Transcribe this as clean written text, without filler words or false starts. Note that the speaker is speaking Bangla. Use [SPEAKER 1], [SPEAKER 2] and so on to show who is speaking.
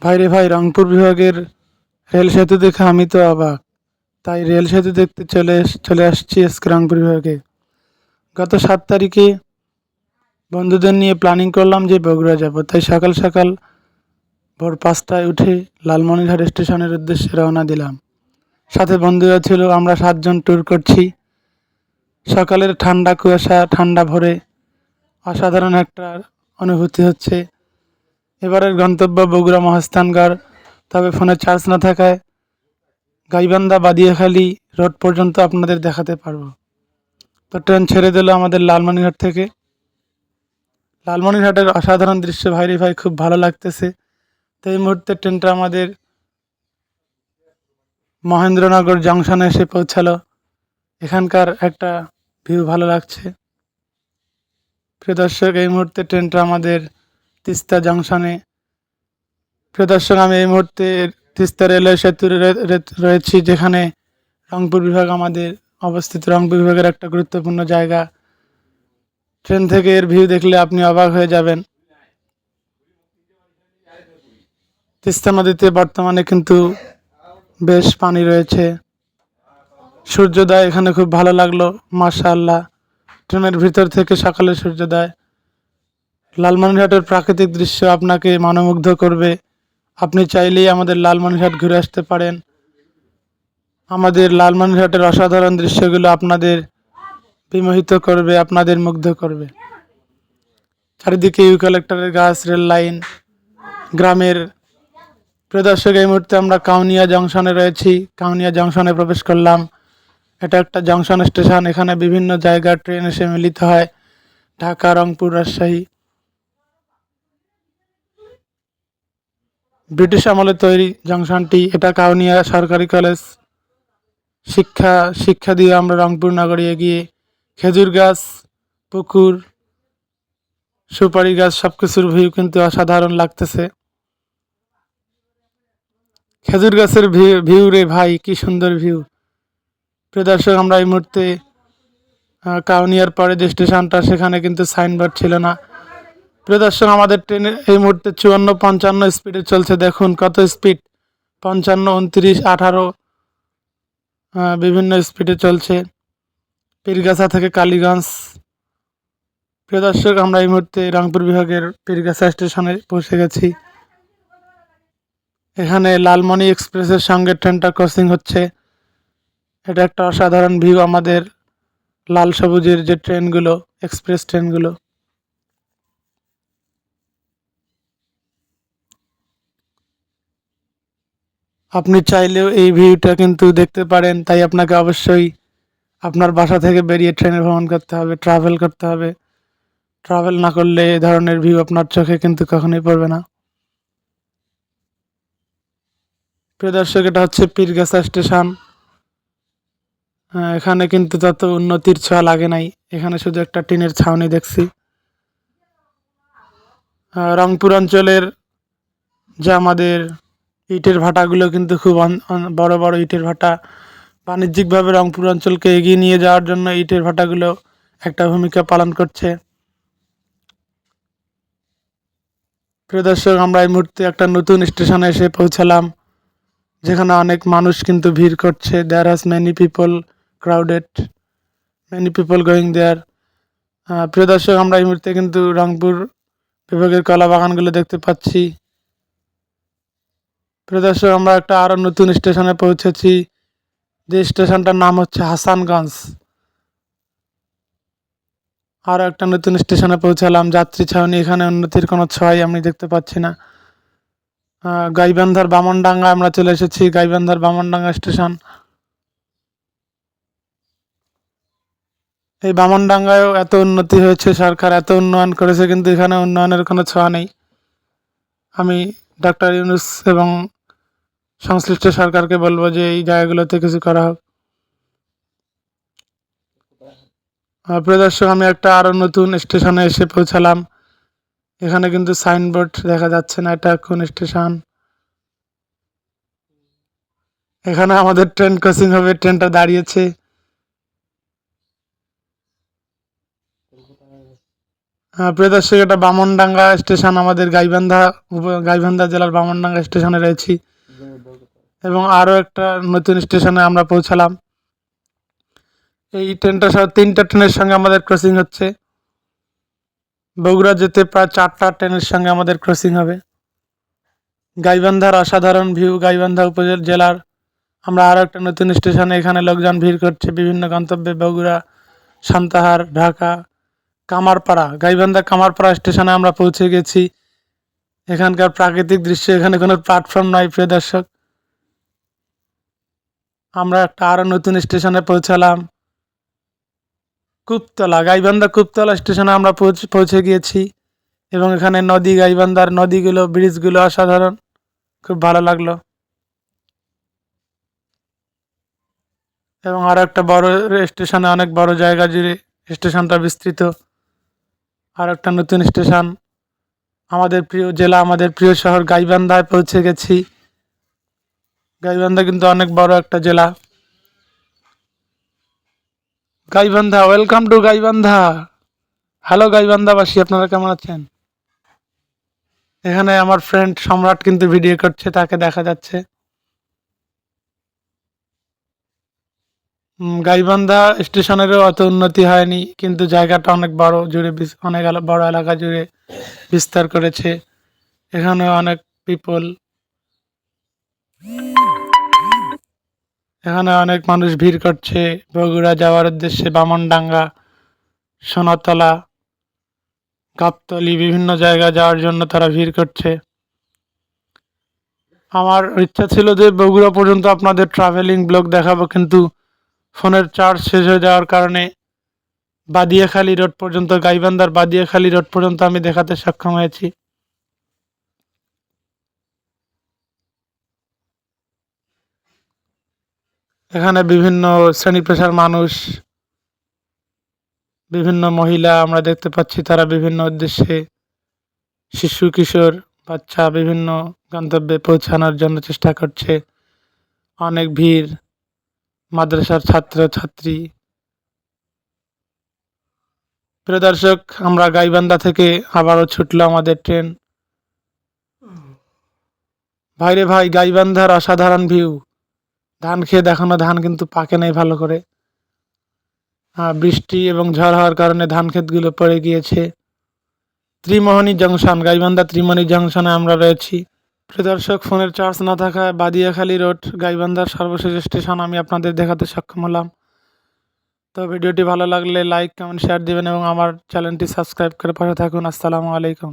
[SPEAKER 1] ভাইরে ভাই, রংপুর বিভাগের রেল সেতু দেখে আমি তো অবাক। তাই রেল সেতু দেখতে চলে আসছি আজকে রংপুর বিভাগে। গত 7 তারিখে বন্ধুদের নিয়ে প্ল্যানিং করলাম যে বগুড়া যাব, তাই সকাল সকাল ভোর 5টায় উঠে লালমনিরহাট স্টেশনের উদ্দেশ্যে রওনা দিলাম। সাথে বন্ধুরা ছিল, আমরা 7 জন ট্যুর করছি। সকালের ঠান্ডা কুয়াশা, ঠান্ডা ভোরে অসাধারণ একটা অনুভূতি হচ্ছে। এবারের গন্তব্য বগুড়া মহাস্থানগড়, তবে ফোনে চার্জ না থাকায় গাইবান্ধা বাদিয়াখালী রোড পর্যন্ত আপনাদের দেখাতে পারবো। তো ট্রেন ছেড়ে দিল আমাদের লালমনিরহাট থেকে। লালমনিরহাটের অসাধারণ দৃশ্য ভাইরে ভাই, খুব ভালো লাগতেছে। তো এই মুহূর্তে ট্রেনটা আমাদের মহেন্দ্রনগর জংশনে এসে পৌঁছালো। এখানকার একটা ভিউ ভালো লাগছে। প্রিয় দর্শক, এই মুহূর্তে ট্রেনটা আমাদের তিস্তা জংশনে। প্রিয় দর্শক, আমি এই মুহূর্তে তিস্তা রেলওয়ে সেতু রয়েছি, যেখানে রংপুর বিভাগ আমাদের অবস্থিত। রংপুর বিভাগের একটা গুরুত্বপূর্ণ জায়গা। ট্রেন থেকে এর ভিউ দেখলে আপনি অবাক হয়ে যাবেন। তিস্তা নদীতে বর্তমানে কিন্তু বেশ পানি রয়েছে। সূর্যোদয় এখানে খুব ভালো লাগলো, মাশাআল্লাহ। ট্রেনের ভিতর থেকে সকালে সূর্যোদয়, লালমনিরহাটের প্রাকৃতিক দৃশ্য আপনাকে মনোমুগ্ধ করবে। আপনি চাইলেই আমাদের লালমনিরহাট ঘুরে আসতে পারেন। আমাদের লালমনিরহাটের অসাধারণ দৃশ্যগুলো আপনাদের বিমোহিত করবে, আপনাদের মুগ্ধ করবে। চারিদিকে ইউক্যালিপটাসের গাছ, রেল লাইন, গ্রামের। প্রিয় দর্শক, এই মুহূর্তে আমরা কাউনিয়া জংশনে রয়েছি। কাউনিয়া জংশনে প্রবেশ করলাম। এটা একটা জংশন স্টেশন। এখানে বিভিন্ন জায়গার ট্রেন এসে মিলিত হয়। ঢাকা, রংপুর, রাজশাহী। ব্রিটিশ আমলে তৈরি জংশনটি। এটা কাউনিয়া সরকারি কলেজ। শিক্ষা দিয়ে আমরা রংপুর নগরে এগিয়ে। খেজুর গাছ, পুকুর, সুপারি গাছ, সবকিছুর ভিউ কিন্তু অসাধারণ লাগতেছে। খেজুর গাছের ভিউ রে ভাই, কি সুন্দর ভিউ। প্রিয় দর্শক, আমরা এই মুহূর্তে কাউনিয়ার পরে যে স্টেশনটা, সেখানে কিন্তু সাইনবোর্ড ছিল না। প্রিয় দর্শক, আমাদের ট্রেনে এই মুহূর্তে 54-55 স্পিডে চলছে। দেখুন কত স্পিড, 55, 29, 18 বিভিন্ন স্পিডে চলছে। পীরগাছা থেকে কালীগঞ্জ। প্রিয় দর্শক, আমরা এই মুহূর্তে রংপুর বিভাগের পীরগাছা স্টেশনে পৌঁছে গেছি। এখানে লালমনি এক্সপ্রেসের সঙ্গে ট্রেনটা ক্রসিং হচ্ছে। এটা একটা অসাধারণ ভিউ আমাদের লাল সবুজের যে ট্রেনগুলো, এক্সপ্রেস ট্রেনগুলো। আপনি চাইলেও এই ভিউটা কিন্তু দেখতে পারেন, তাই আপনাকে অবশ্যই আপনার বাসা থেকে বেরিয়ে ট্রেনে ভ্রমণ করতে হবে, ট্রাভেল করতে হবে। ট্রাভেল না করলে এ ধরনের ভিউ আপনার চোখে কিন্তু কখনোই পড়বে না। প্রিয় দর্শক, এটা হচ্ছে পীরগাছা স্টেশন। এখানে কিন্তু তত উন্নতির ছোঁয়া লাগে নাই। এখানে শুধু একটা টিনের ছাউনি দেখছি। রংপুর অঞ্চলের যে আমাদের ইটের ভাটাগুলো কিন্তু খুব বড় বড় ইটের ভাটা। বাণিজ্যিকভাবে রংপুর অঞ্চলকে এগিয়ে নিয়ে যাওয়ার জন্য ইটের ভাটাগুলো একটা ভূমিকা পালন করছে। প্রিয় দর্শক, আমরা এই মুহূর্তে একটা নতুন স্টেশনে এসে পৌঁছালাম, যেখানে অনেক মানুষ কিন্তু ভিড় করছে। There has many people, crowded, many people going there. প্রিয় দর্শক, আমরা এই মুহূর্তে কিন্তু রংপুর বিভাগের কলা বাগানগুলো দেখতে পাচ্ছি। প্রিয় দর্শক, আমরা একটা আরও নতুন স্টেশনে পৌঁছেছি, যে স্টেশনটার নাম হচ্ছে হাসানগঞ্জ। আরও একটা নতুন স্টেশনে পৌঁছালাম, যাত্রী ছাউনি। এখানে উন্নতির কোনো ছোঁয়াই আমি দেখতে পাচ্ছি না। গাইবান্ধার বামনডাঙ্গা আমরা চলে এসেছি, গাইবান্ধার বামনডাঙ্গা স্টেশন। এই বামনডাঙ্গায়ও এত উন্নতি হয়েছে, সরকার এত উন্নয়ন করেছে, কিন্তু এখানে উন্নয়নের কোনো ছোঁয়া নেই। আমি ডক্টর ইউনূস এবং সংশ্লিষ্ট সরকারকে বলবো যে এই জায়গাগুলোতে কিছু করা হোক। প্রিয় দর্শক, আমি একটা আরও নতুন স্টেশনে এসে পৌঁছালাম। এখানে কিন্তু সাইনবোর্ড দেখা যাচ্ছে না, এটা কোন স্টেশন। এখানে আমাদের ট্রেন ক্রসিং হবে, ট্রেনটা দাঁড়িয়েছে। প্রিয় দর্শক, এটা বামনডাঙ্গা স্টেশন, আমাদের গাইবান্ধা জেলার বামনডাঙ্গা স্টেশনে রয়েছি এবং আরও একটা নতুন স্টেশনে আমরা পৌঁছালাম। এই ট্রেনটা সহ 3টা ট্রেনের সঙ্গে আমাদের ক্রসিং হচ্ছে। বগুড়া যেতে প্রায় 4টা ট্রেনের সঙ্গে আমাদের ক্রসিং হবে। গাইবান্ধার অসাধারণ ভিউ, গাইবান্ধা উপজেলার আমরা আরও একটা নতুন স্টেশনে, এখানে লোকজন ভিড় করছে বিভিন্ন গন্তব্যে, বগুড়া, সান্তাহার, ঢাকা, কামারপাড়া। গাইবান্ধা কামারপাড়া স্টেশনে আমরা পৌঁছে গেছি। এখানকার প্রাকৃতিক দৃশ্য, এখানে কোনো প্ল্যাটফর্ম নয়। প্রিয় দর্শক, আমরা একটা আরও নতুন স্টেশনে পৌঁছালাম, কূপতলা। গাইবান্ধা কূপতলা স্টেশনে আমরা পৌঁছে গিয়েছি এবং এখানে নদী, গাইবান্ধার নদীগুলো, ব্রিজগুলো অসাধারণ, খুব ভালো লাগলো। এবং আরও একটা বড় স্টেশনে, অনেক বড় জায়গা জুড়ে স্টেশনটা বিস্তৃত। আর একটা নতুন স্টেশন, আমাদের প্রিয় জেলা, আমাদের প্রিয় শহর গাইবান্ধায় পৌঁছে গেছি। গাইবান্ধা কিন্তু অনেক বড় একটা জেলা। Gaibandha, welcome to Gaibandha. Hello গাইবান্ধাবাসী, আপনারা কেমন আছেন? এখানে আমার ফ্রেন্ড সম্রাট কিন্তু ভিডিও করছে, তাকে দেখা যাচ্ছে। গাইবান্ধা স্টেশনেরও অত উন্নতি হয়নি, কিন্তু জায়গাটা অনেক বড় জুড়ে, অনেক বড় এলাকা জুড়ে বিস্তার করেছে। এখানে অনেক পিপল, এখানে অনেক মানুষ ভিড় করছে বগুড়া যাওয়ার উদ্দেশ্যে। বামনডাঙ্গা, সোনাতলা, গাবতলী, বিভিন্ন জায়গায় যাওয়ার জন্য তারা ভিড় করছে। আমার ইচ্ছা ছিল যে বগুড়া পর্যন্ত আপনাদের ট্রাভেলিং ব্লগ দেখাবো, কিন্তু ফোনের চার্জ শেষ হয়ে যাওয়ার কারণে বাদিয়াখালী রোড পর্যন্ত, গাইবান্ধার বাদিয়াখালী রোড পর্যন্ত আমি দেখাতে সক্ষম হয়েছি। এখানে বিভিন্ন শ্রেণী পেশার মানুষ, বিভিন্ন মহিলা আমরা দেখতে পাচ্ছি, তারা বিভিন্ন উদ্দেশ্যে, শিশু, কিশোর, বাচ্চা বিভিন্ন গন্তব্যে পৌঁছানোর জন্য চেষ্টা করছে। অনেক ভিড়, মাদ্রাসার ছাত্র ছাত্রী। প্রিয় দর্শক, আমরা গাইবান্ধা থেকে আবারও ছুটলো আমাদের ট্রেন। ভাইরে ভাই, গাইবান্ধার অসাধারণ ভিউ। ধান খেয়ে দেখানো, ধান কিন্তু পাকে নাই ভালো করে। বৃষ্টি এবং ঝড় হওয়ার কারণে ধান ক্ষেতগুলো পড়ে গিয়েছে। ত্রিমোহনী জংশন, গাইবান্ধা ত্রিমোহনী জংশনে আমরা রয়েছি। প্রিয় দর্শক, ফোনের চার্জ না থাকায় বাদিয়াখালী রোড, গাইবান্ধার সর্বশেষ স্টেশন আমি আপনাদের দেখাতে সক্ষম হলাম। তো ভিডিওটি ভালো লাগলে লাইক, কমেন্ট, শেয়ার দিবেন এবং আমার চ্যানেলটি সাবস্ক্রাইব করে পাশে থাকুন। আসসালামু আলাইকুম।